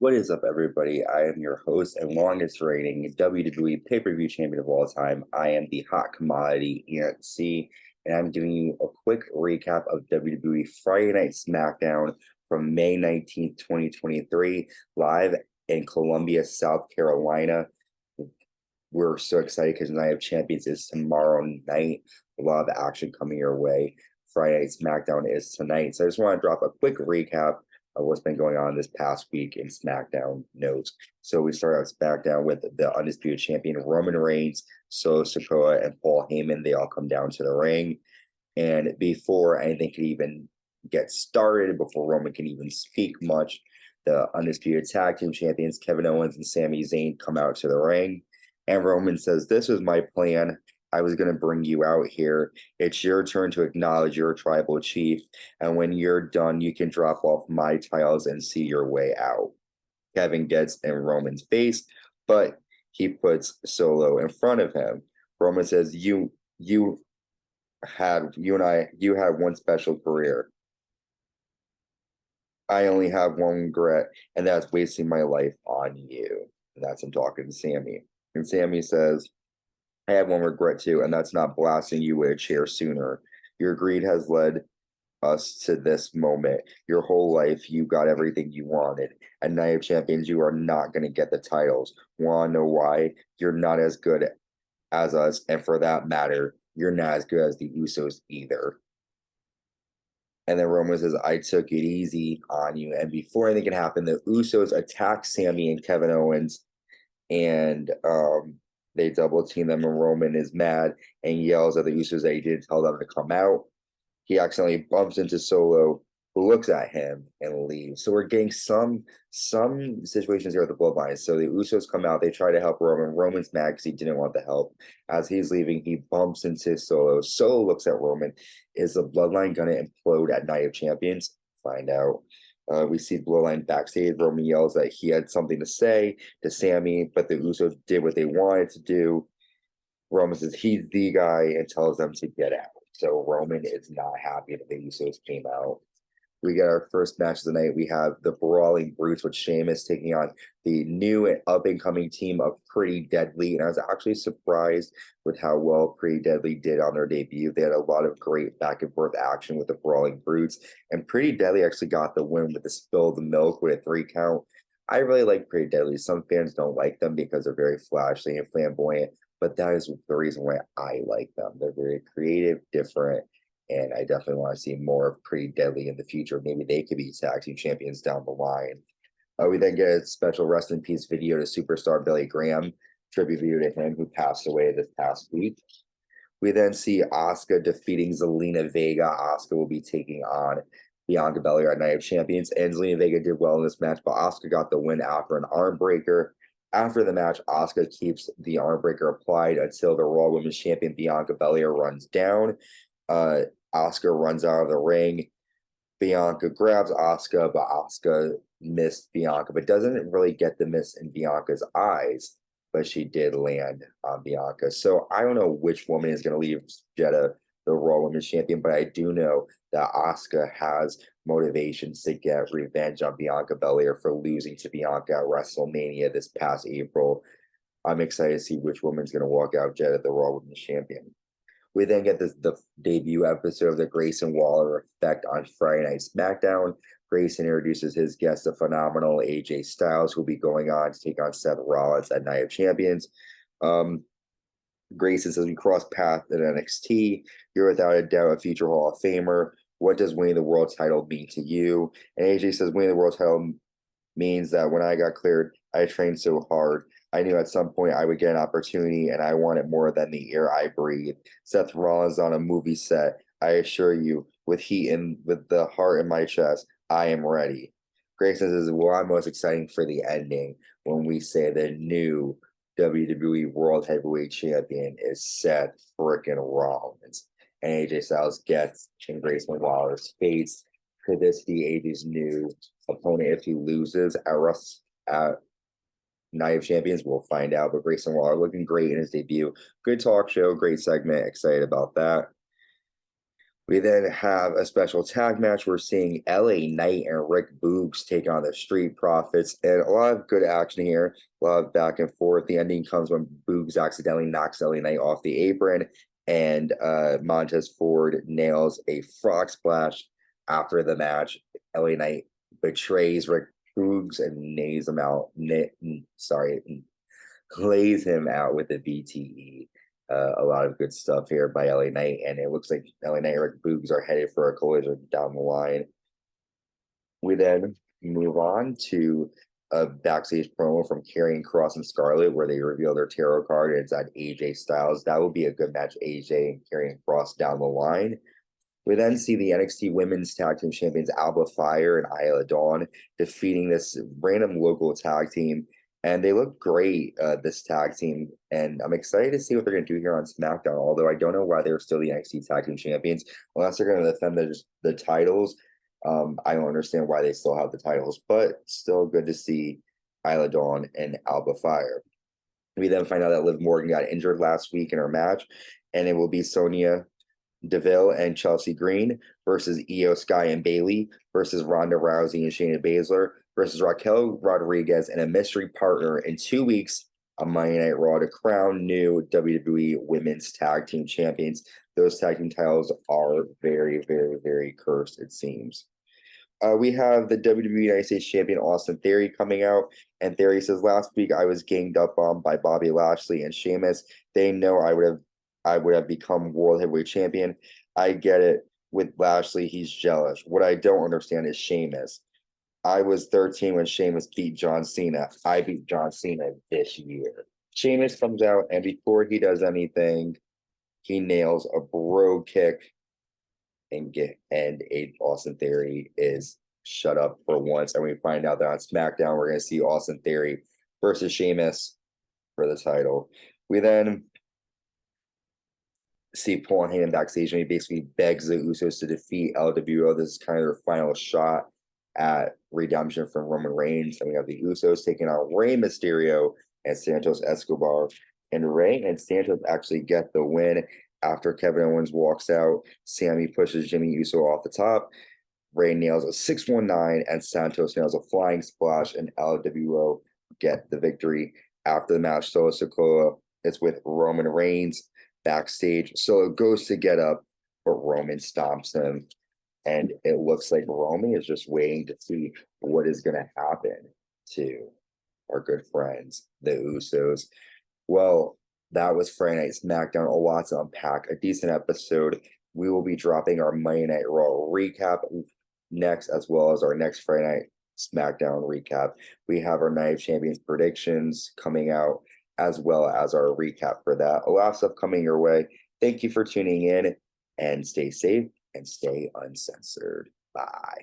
What is up, everybody? I am your host and longest reigning WWE pay-per-view champion of all time. I am the hot commodity ENC, and I'm giving you a quick recap of WWE Friday Night SmackDown from May 19th, 2023, live in Columbia, South Carolina. We're so excited because Night of Champions is tomorrow night. A lot of action coming your way. Friday Night SmackDown is tonight. So I just want to drop a quick recap of what's been going on this past week in SmackDown notes. So we start out SmackDown with the undisputed champion Roman Reigns, Sikoa, and Paul Heyman. They all come down to the ring. And before anything can even get started, before Roman can even speak much, the undisputed tag team champions Kevin Owens and Sami Zayn come out to the ring. And Roman says, "This was my plan. I was going to bring you out here. It's your turn to acknowledge your tribal chief. And when you're done, you can drop off my titles and see your way out." Kevin gets in Roman's face, but he puts Solo in front of him. Roman says, you had one special career. I only have one regret, and that's wasting my life on you." And that's him talking to Sami. And Sami says, "I have one regret too, and that's not blasting you with a chair sooner. Your greed has led us to this moment. Your whole life, you got everything you wanted. At Night of Champions, you are not going to get the titles. Want to know why? You're not as good as us, and for that matter, you're not as good as the Usos either." And then Roman says, "I took it easy on you." And before anything can happen, the Usos attack Sami and Kevin Owens, and they double team them, and Roman is mad and yells at the Usos that he didn't tell them to come out. He accidentally bumps into Solo, who looks at him and leaves. So we're getting some situations here with the Bloodline. So the Usos come out, they try to help Roman. Roman's mad because he didn't want the help. As he's leaving, he bumps into Solo. Solo looks at Roman. Is the Bloodline going to implode at Night of Champions? Find out. We see Bloodline backstage. Roman yells that he had something to say to Sami, but the Usos did what they wanted to do. Roman says he's the guy and tells them to get out. So Roman is not happy that the Usos came out. We get our first match of the night. We have the Brawling Brutes with Sheamus taking on the new and up-and-coming team of Pretty Deadly. And I was actually surprised with how well Pretty Deadly did on their debut. They had a lot of great back-and-forth action with the Brawling Brutes. And Pretty Deadly actually got the win with the spill of the milk with a 3 count. I really like Pretty Deadly. Some fans don't like them because they're very flashy and flamboyant, but that is the reason why I like them. They're very creative, different, and I definitely want to see more of Pretty Deadly in the future. Maybe they could be tag team champions down the line. We then get a special rest in peace video to superstar Billy Graham, tribute video to him, who passed away this past week. We then see Asuka defeating Zelina Vega. Asuka will be taking on Bianca Belair at Night of Champions, and Zelina Vega did well in this match, but Asuka got the win after an arm breaker. After the match, Asuka keeps the arm breaker applied until the Raw Women's Champion Bianca Belair runs down. Asuka runs out of the ring. Bianca grabs Asuka, but Asuka missed Bianca, but doesn't really get the miss in Bianca's eyes, but she did land on Bianca. So I don't know which woman is going to leave Jeddah the Raw Women's Champion, but I do know that Asuka has motivations to get revenge on Bianca Belair for losing to Bianca at WrestleMania this past April. I'm excited to see which woman's going to walk out Jeddah the Raw Women's Champion. We then get the debut episode of the Grayson Waller Effect on Friday Night SmackDown. Grayson introduces his guest, the phenomenal AJ Styles, who will be going on to take on Seth Rollins at Night of Champions. Grayson says, "We crossed paths at NXT. You're without a doubt a future Hall of Famer. What does winning the world title mean to you?" And AJ says, "Winning the world title means that when I got cleared, I trained so hard. I knew at some point I would get an opportunity, and I want it more than the air I breathe. Seth Rollins on a movie set. I assure you, with heat and with the heart in my chest, I am ready." Grayson says, "Well, I'm most exciting for the ending when we say the new WWE World Heavyweight Champion is Seth frickin' Rollins." And AJ Styles gets in Grayson Waller's face. Could this be AJ's new opponent if he loses at Night of Champions? We'll find out. But Grayson Waller looking great in his debut. Good talk show, great segment. Excited about that. We then have a special tag match. We're seeing LA Knight and Rick Boogs take on the Street Profits, and a lot of good action here, a lot of back and forth. The ending comes when Boogs accidentally knocks LA Knight off the apron, and Montez Ford nails a frog splash after the match. LA Knight betrays Rick Boogs and nays him out. Lays him out with the VTE. A lot of good stuff here by LA Knight, and it looks like LA Knight and Rick Boogs are headed for a collision down the line. We then move on to a backstage promo from Karrion Kross and Scarlett, where they reveal their tarot card, and it's at AJ Styles. That will be a good match, AJ and Karrion Kross down the line. We then see the NXT Women's Tag Team Champions Alba Fyre and Isla Dawn defeating this random local tag team. And they look great, this tag team. And I'm excited to see what they're going to do here on SmackDown, although I don't know why they're still the NXT Tag Team Champions, unless they're going to defend the titles. I don't understand why they still have the titles, but still good to see Isla Dawn and Alba Fyre. We then find out that Liv Morgan got injured last week in her match, and it will be Sonya Deville and Chelsea Green versus Io Sky and Bailey versus Ronda Rousey and Shayna Baszler versus Raquel Rodriguez and a mystery partner in 2 weeks on Monday Night Raw to crown new WWE Women's Tag Team Champions. Those tag team titles are very, very, very cursed, it seems. We have the WWE United States Champion Austin Theory coming out, and Theory says, "Last week I was ganged up on by Bobby Lashley and Sheamus. They know I would have become World Heavyweight Champion. I get it. With Lashley, he's jealous. What I don't understand is Sheamus. I was 13 when Sheamus beat John Cena. I beat John Cena this year." Sheamus comes out, and before he does anything, he nails a bro kick and Austin Theory is shut up for once. And we find out that on SmackDown, we're going to see Austin Theory versus Sheamus for the title. We then see Paul Heyman backstage, and he basically begs the Usos to defeat LWO. This is kind of their final shot at redemption from Roman Reigns. And we have the Usos taking on Rey Mysterio and Santos Escobar. And Rey and Santos actually get the win. After Kevin Owens walks out, Sami pushes Jimmy Uso off the top. Rey nails a 619, and Santos nails a flying splash, and LWO get the victory. After the match, Solo Sikoa is with Roman Reigns backstage. Solo goes to get up, but Roman stomps him. And it looks like Roman is just waiting to see what is going to happen to our good friends, the Usos. Well, that was Friday Night SmackDown. A lot to unpack. A decent episode. We will be dropping our Monday Night Raw recap next, as well as our next Friday Night SmackDown recap. We have our Night of Champions predictions coming out, as well as our recap for that. A lot of stuff coming your way. Thank you for tuning in, and stay safe and stay uncensored. Bye.